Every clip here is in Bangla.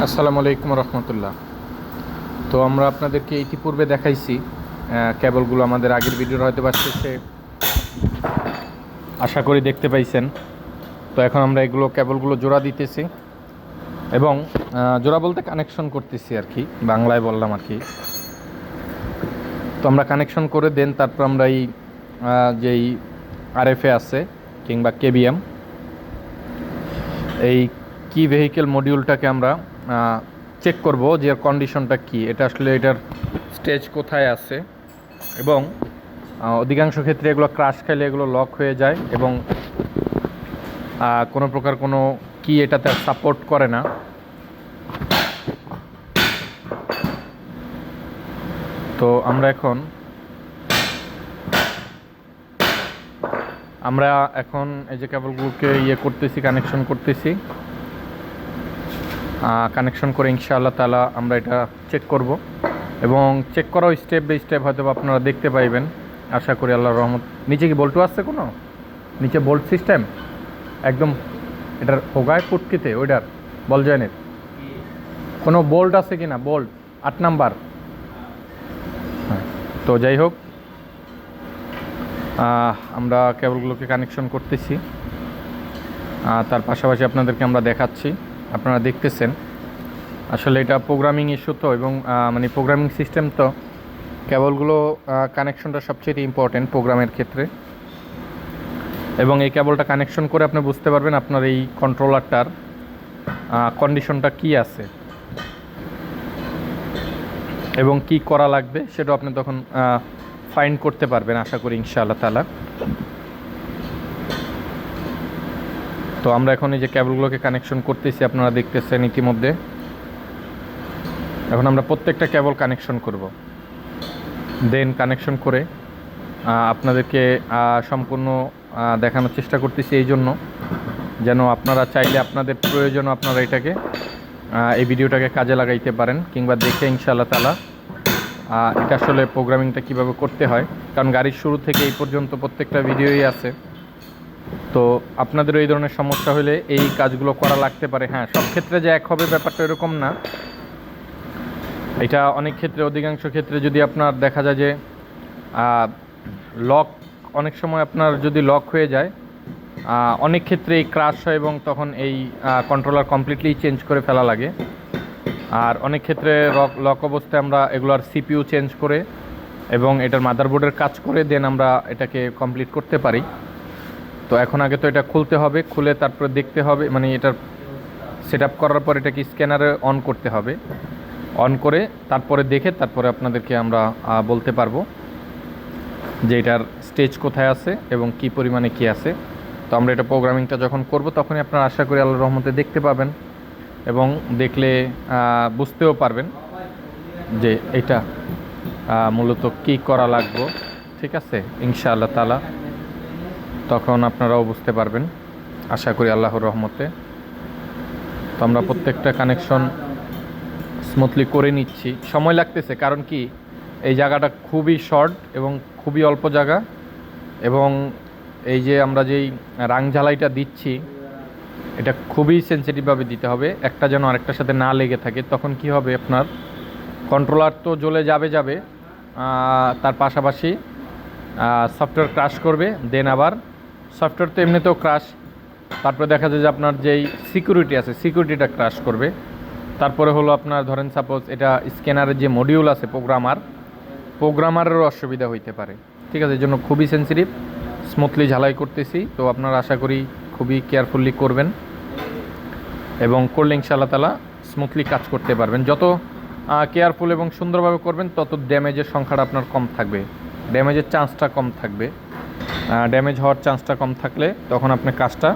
আসসালামু আলাইকুম রহমতুল্লাহ। তো আমরা আপনাদেরকে ইতিপূর্বে দেখাইছি কেবলগুলো আমাদের আগের ভিডিওর হয়তো বা শেষে আশা করি দেখতে পাইছেন। তো এখন আমরা এগুলো কেবলগুলো জোড়া দিতেছি এবং জোড়া বলতে কানেকশন করতেছি আর কি, বাংলায় বললাম আর কি। তো আমরা কানেকশন করে দেন তারপর আমরা এই যেই আরএফএ আছে কিংবা কেবিএম, এই কি ভেহিকেল মডিউলটাকে আমরা চেক করব যে এর কন্ডিশনটা কি, এটা আসলে এটার স্টেজ কোথায় আছে। এবং অধিকাংশ ক্ষেত্রে এগুলো ক্রাশ খাইলে এগুলো লক হয়ে যায় এবং কোনো প্রকার কোনো কি এটাতে সাপোর্ট করে না। তো আমরা এখন এই যে কেবলগুলোকে করতেছি, কানেকশন করতেছি। কানেকশন করে ইনশাআল্লাহ তাআলা আমরা এটা চেক করব এবং চেক করাও স্টেপ বাই স্টেপ হয়তো আপনারা দেখতে পাইবেন আশা করি আল্লাহর রহমত। নিচে কি বল্টু আছে, কোনো নিচে বোল্ট সিস্টেম একদম এটার হোগায় পুটকিতে ওইটার বল জয়েনের কোনো বোল্ট আছে কি না, বোল্ট 8 নাম্বার। হ্যাঁ, তো যাই হোক আমরা কেবলগুলোকে কানেকশন করতেছি, তার পাশাপাশি আপনাদেরকে আমরা দেখাচ্ছি, আপনারা দেখতেছেন। আসলে এটা প্রোগ্রামিং ইস্যু তো, এবং মানে প্রোগ্রামিং সিস্টেম তো, কেবলগুলো কানেকশনটা সবচেয়ে ইম্পর্টেন্ট প্রোগ্রামের ক্ষেত্রে। এবং এই কেবলটা কানেকশন করে আপনি বুঝতে পারবেন আপনার এই কন্ট্রোলারটার কন্ডিশনটা কি আছে এবং কি করা লাগবে সেটা আপনি তখন ফাইন্ড করতে পারবেন আশা করি ইনশাআল্লাহ তাআলা। তো আমরা এখন এই যে কেবলগুলোকে কানেকশন করতেছি, আপনারা দেখতেছেন ইতিমধ্যে। এখন আমরা প্রত্যেকটা কেবল কানেকশন করব, দেন কানেকশন করে আপনাদেরকে সম্পূর্ণ দেখানোর চেষ্টা করতেছি, এই জন্য যেন আপনারা চাইলে আপনাদের প্রয়োজন আপনারা এটাকে এই ভিডিওটাকে কাজে লাগাইতে পারেন কিংবা দেখে ইনশাআল্লাহ তাআলা এটা আসলে প্রোগ্রামিংটা কিভাবে করতে হয়। কারণ গাড়ির শুরু থেকে এই পর্যন্ত প্রত্যেকটা ভিডিওই আছে। তো আপনাদের এই ধরনের সমস্যা হলে এই কাজগুলো করা লাগতে পারে। হ্যাঁ, সব ক্ষেত্রে যে এক হবে ব্যাপারটা এরকম না। এটা অনেক ক্ষেত্রে, অধিকাংশ ক্ষেত্রে যদি আপনার দেখা যায় যে লক, অনেক সময় আপনার যদি লক হয়ে যায়, অনেক ক্ষেত্রে এই ক্রাশ হয় এবং তখন এই কন্ট্রোলার কমপ্লিটলি চেঞ্জ করে ফেলা লাগে। আর অনেক ক্ষেত্রে লক অবস্থায় আমরা এগুলার সিপিইউ চেঞ্জ করে এবং এটার মাদারবোর্ডের কাজ করে দেন আমরা এটাকে কমপ্লিট করতে পারি। তো এখন আগে তো এটা খুলতে হবে, খুলে তারপরে দেখতে হবে, মানে এটার সেট আপ করার পর এটাকে স্ক্যানারে অন করতে হবে, অন করে তারপরে দেখে তারপরে আপনাদেরকে আমরা বলতে পারবো যে এটার স্টেজ কোথায় আছে এবং কি পরিমাণে কি আছে। তো আমরা এটা প্রোগ্রামিংটা যখন করব তখনই আপনারা আশা করি আল্লাহর রহমতে দেখতে পাবেন এবং দেখলে বুঝতেও পারবেন যে এটা মূলত কি করা লাগবে। ঠিক আছে ইনশাআল্লাহ তাআলা, তখন আপনারাও বুঝতে পারবেন আশা করি আল্লাহর রহমতে। তো আমরা প্রত্যেকটা কানেকশন স্মুথলি করে নিচ্ছি, সময় লাগতেছে কারণ কি এই জায়গাটা খুবই শর্ট এবং খুবই অল্প জায়গা, এবং এই যে আমরা যেই রাং ঝালাইটা দিচ্ছি এটা খুবই সেন্সিটিভভাবে দিতে হবে, একটা যেন আরেকটার সাথে না লেগে থাকে। তখন কি হবে, আপনার কন্ট্রোলার তো জ্বলে যাবে, তার পাশাপাশি সফটওয়্যার ক্রাশ করবে, দেন আবার সফটওয়্যার তো এমনিতেও ক্রাশ, তারপরে দেখা যায় যে আপনার যেই সিকিউরিটি আছে সিকিউরিটিটা ক্রাশ করবে। তারপরে হলো আপনার ধরেন সাপোজ এটা স্ক্যানারের যে মডিউল আছে প্রোগ্রামারেরও অসুবিধা হইতে পারে। ঠিক আছে, এই জন্য খুবই সেন্সিটিভ, স্মুথলি ঝালাই করতেছি। তো আপনারা আশা করি খুবই কেয়ারফুলি করবেন এবং করলে ইনশাআল্লাহ তাআলা স্মুথলি কাজ করতে পারবেন। যত কেয়ারফুল এবং সুন্দরভাবে করবেন তত ড্যামেজের সংখ্যাটা আপনার কম থাকবে, ড্যামেজের চান্সটা কম থাকবে। ড্যামেজ হওয়ার চান্সটা কম থাকলে তখন আপনি কাজটা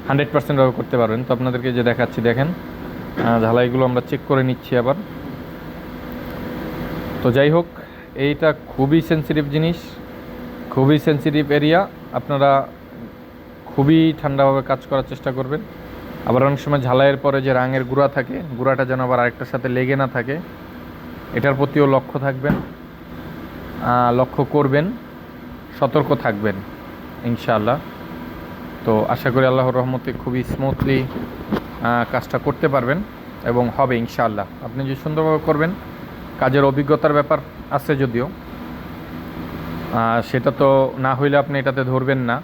100%ভাবে করতে পারবেন। তো আপনাদেরকে যে দেখাচ্ছি দেখেন, ঝালাইগুলো আমরা চেক করে নিচ্ছি আবার। তো যাই হোক, এইটা খুবই সেন্সিটিভ জিনিস, খুবই সেন্সিটিভ এরিয়া, আপনারা খুবই ঠান্ডাভাবে কাজ করার চেষ্টা করবেন। আবার অনেক সময় ঝালাইয়ের পরে যে রাঙের গুঁড়া থাকে, গুঁড়াটা যেন আবার আরেকটার সাথে লেগে না থাকে, এটার প্রতিও লক্ষ্য থাকবেন, লক্ষ্য করবেন, সতর্ক থাকবেন ইনশাআল্লাহ। তো আশা করি আল্লাহর রহমতে খুবই স্মুথলি কাজটা করতে পারবেন এবং হবে ইনশাআল্লাহ। আপনি যে সুন্দরভাবে করবেন, কাজের অভিজ্ঞতার ব্যাপার আছে যদিও, সেটা তো না হইলে আপনি এটাতে ধরবেন না।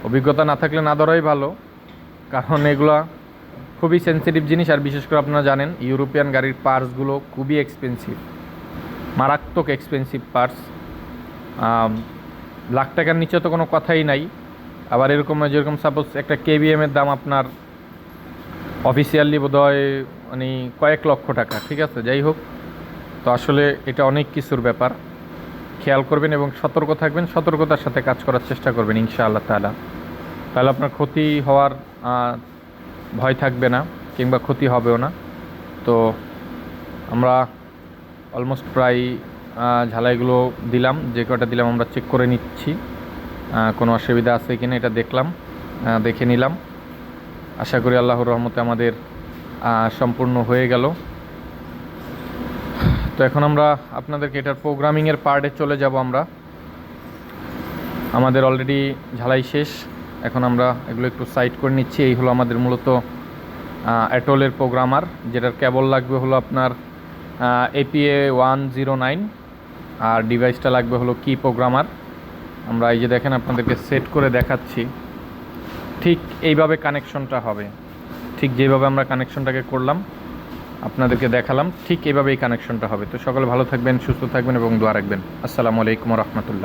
অভিজ্ঞতা না থাকলে না ধরাই ভালো, কারণ এগুলা খুবই সেন্সিটিভ জিনিস। আর বিশেষ করে আপনারা জানেন ইউরোপিয়ান গাড়ির পার্টসগুলো খুবই এক্সপেন্সিভ, মারাত্মক এক্সপেন্সিভ পার্টস। লাখ টাকার নিচে তো কোনো কথাই নাই। আবার এরকম যেরকম সাপোজ একটা কেবিএমের দাম আপনার অফিসিয়ালি বোধহয় মানে কয়েক লক্ষ টাকা, ঠিক আছে। যাই হোক, তো আসলে এটা অনেক কিছুর ব্যাপার। খেয়াল করবেন এবং সতর্ক থাকবেন, সতর্কতার সাথে কাজ করার চেষ্টা করবেন ইনশাআল্লাহ তাআলা। তাহলে আপনার ক্ষতি হওয়ার ভয় থাকবে না, কিংবা ক্ষতি হবেও না। তো আমরা অলমোস্ট প্রায় ঝালাইগুলো দিলাম, যে কটা দিলাম আমরা চেক করে নিচ্ছি কোনো অসুবিধা আছে কিনা, এটা দেখলাম, দেখে নিলাম। আশা করি আল্লাহর রহমতে আমাদের সম্পূর্ণ হয়ে গেল। তো এখন আমরা আপনাদেরকে এটার প্রোগ্রামিংয়ের পার্টে চলে যাব। আমাদের অলরেডি ঝালাই শেষ, এখন আমরা এগুলো একটু সাইড করে নিচ্ছি। এই হলো আমাদের মূলত অ্যাটলের প্রোগ্রামার, যেটার কেবল লাগবে হলো আপনার APA 109, আর ডিভাইসটা লাগবে হলো কি প্রোগ্রামার। আমরা এই যে দেখেন আপনাদেরকে সেট করে দেখাচ্ছি, ঠিক এইভাবে কানেকশনটা হবে। ঠিক যেভাবে আমরা কানেকশনটাকে করলাম আপনাদেরকে দেখালাম, ঠিক এইভাবেই কানেকশনটা হবে। তো সকলে ভালো থাকবেন, সুস্থ থাকবেন এবং দোয়া রাখবেন। আসসালামু আলাইকুম ওয়া রাহমাতুল্লাহ।